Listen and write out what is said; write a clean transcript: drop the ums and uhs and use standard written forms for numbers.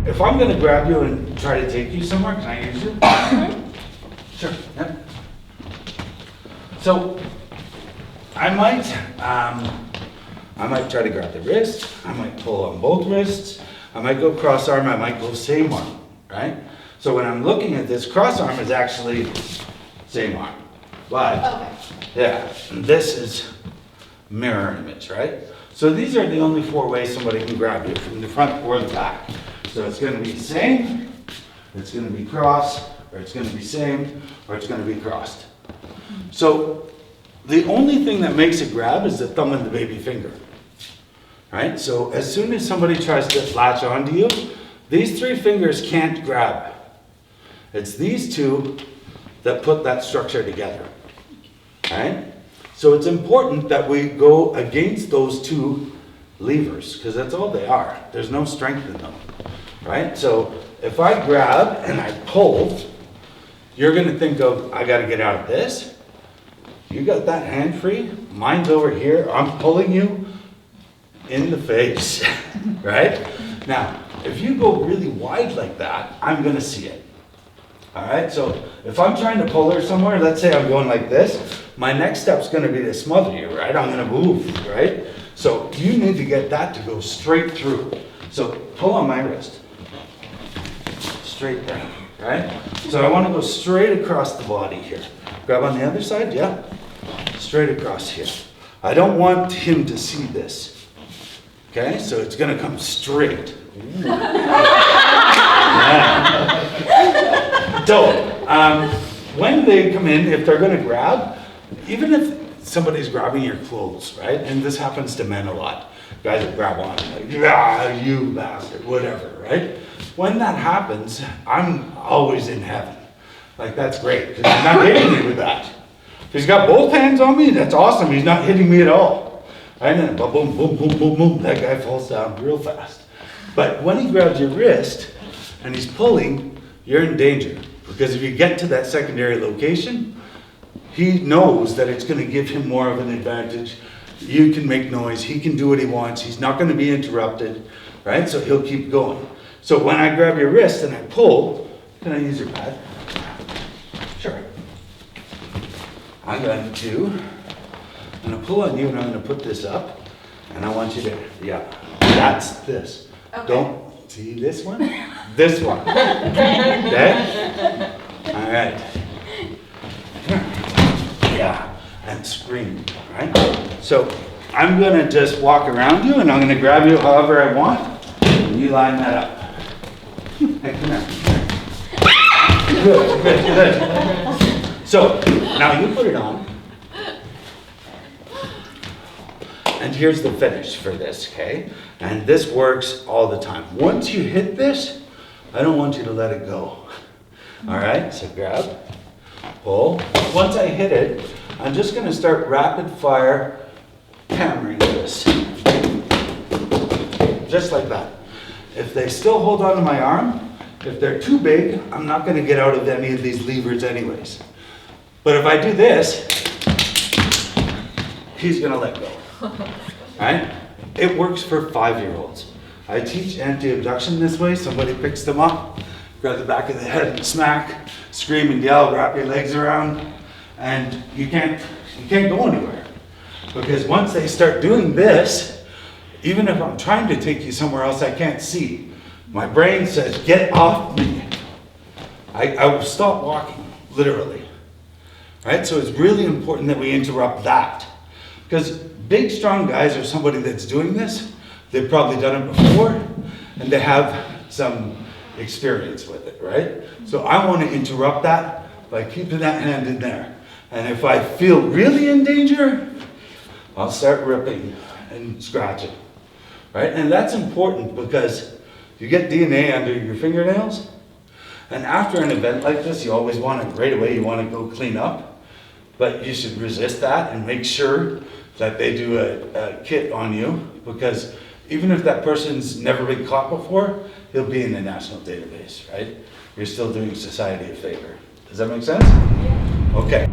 if I'm gonna grab you and try to take you somewhere, can I use you? Sure, yeah. So, I might try to grab the wrist, I might pull on both wrists, I might go cross arm, I might go same arm, right? So when I'm looking at this, cross arm is actually same arm. But, yeah, this is mirror image, right? So these are the only 4 ways somebody can grab you, from the front or the back. So it's gonna be same, it's gonna be cross, or it's gonna be same, or it's gonna be crossed. So the only thing that makes a grab is the thumb and the baby finger, right? So as soon as somebody tries to latch onto you, these 3 fingers can't grab. It's these 2 that put that structure together, right? So it's important that we go against those 2 levers, because that's all they are. There's no strength in them, right? So if I grab and I pull, you're gonna think of, I gotta get out of this. You got that hand free, mine's over here, I'm pulling you in the face, right? Now, if you go really wide like that, I'm gonna see it. All right, so if I'm trying to pull her somewhere, let's say I'm going like this, my next step's gonna be to smother you, right? I'm gonna move, right? So you need to get that to go straight through. So pull on my wrist. Straight down, right? So I wanna go straight across the body here. Grab on the other side, yeah. Straight across here. I don't want him to see this. Okay, so it's gonna come straight. Yeah. So, when they come in, if they're gonna grab, even if somebody's grabbing your clothes, right? And this happens to men a lot. Guys will grab on, like, yeah, you bastard, whatever, right? When that happens, I'm always in heaven. Like, that's great, because he's not hitting me with that. If he's got both hands on me, that's awesome. He's not hitting me at all. Right? And then boom, boom, boom, boom, boom, boom, that guy falls down real fast. But when he grabs your wrist and he's pulling, you're in danger. Because if you get to that secondary location, he knows that it's going to give him more of an advantage. You can make noise, he can do what he wants, he's not going to be interrupted, right? So he'll keep going. So when I grab your wrist and I pull, can I use your pad? Sure. I'm going to pull on you and I'm going to put this up. And I want you to, yeah, that's this. Okay. Don't see this one, this one. Okay? All right. Yeah, and scream, right? So I'm going to just walk around you and I'm going to grab you however I want. And you line that up. Hey, come here. Good, good, good. So now you put it on. And here's the finish for this, okay? And this works all the time. Once you hit this, I don't want you to let it go. All right, so grab, pull. Once I hit it, I'm just gonna start rapid fire hammering this. Just like that. If they still hold on to my arm, if they're too big, I'm not gonna get out of any of these levers anyways. But if I do this, he's gonna let go. Right? It works for 5-year-olds. I teach anti-abduction this way. Somebody picks them up, grab the back of the head and smack, scream and yell, wrap your legs around, and you can't go anywhere. Because once they start doing this, even if I'm trying to take you somewhere else I can't see, my brain says, get off me. I will stop walking, literally. Right? So it's really important that we interrupt that. Because big, strong guys or somebody that's doing this, they've probably done it before, and they have some experience with it, right? So I want to interrupt that by keeping that hand in there. And if I feel really in danger, I'll start ripping and scratching, right? And that's important because you get DNA under your fingernails, and after an event like this, you always want to, right away, you want to go clean up, but you should resist that and make sure that they do a kit on you, because even if that person's never been caught before, he'll be in the national database, right? You're still doing society a favor. Does that make sense? Yeah. Okay.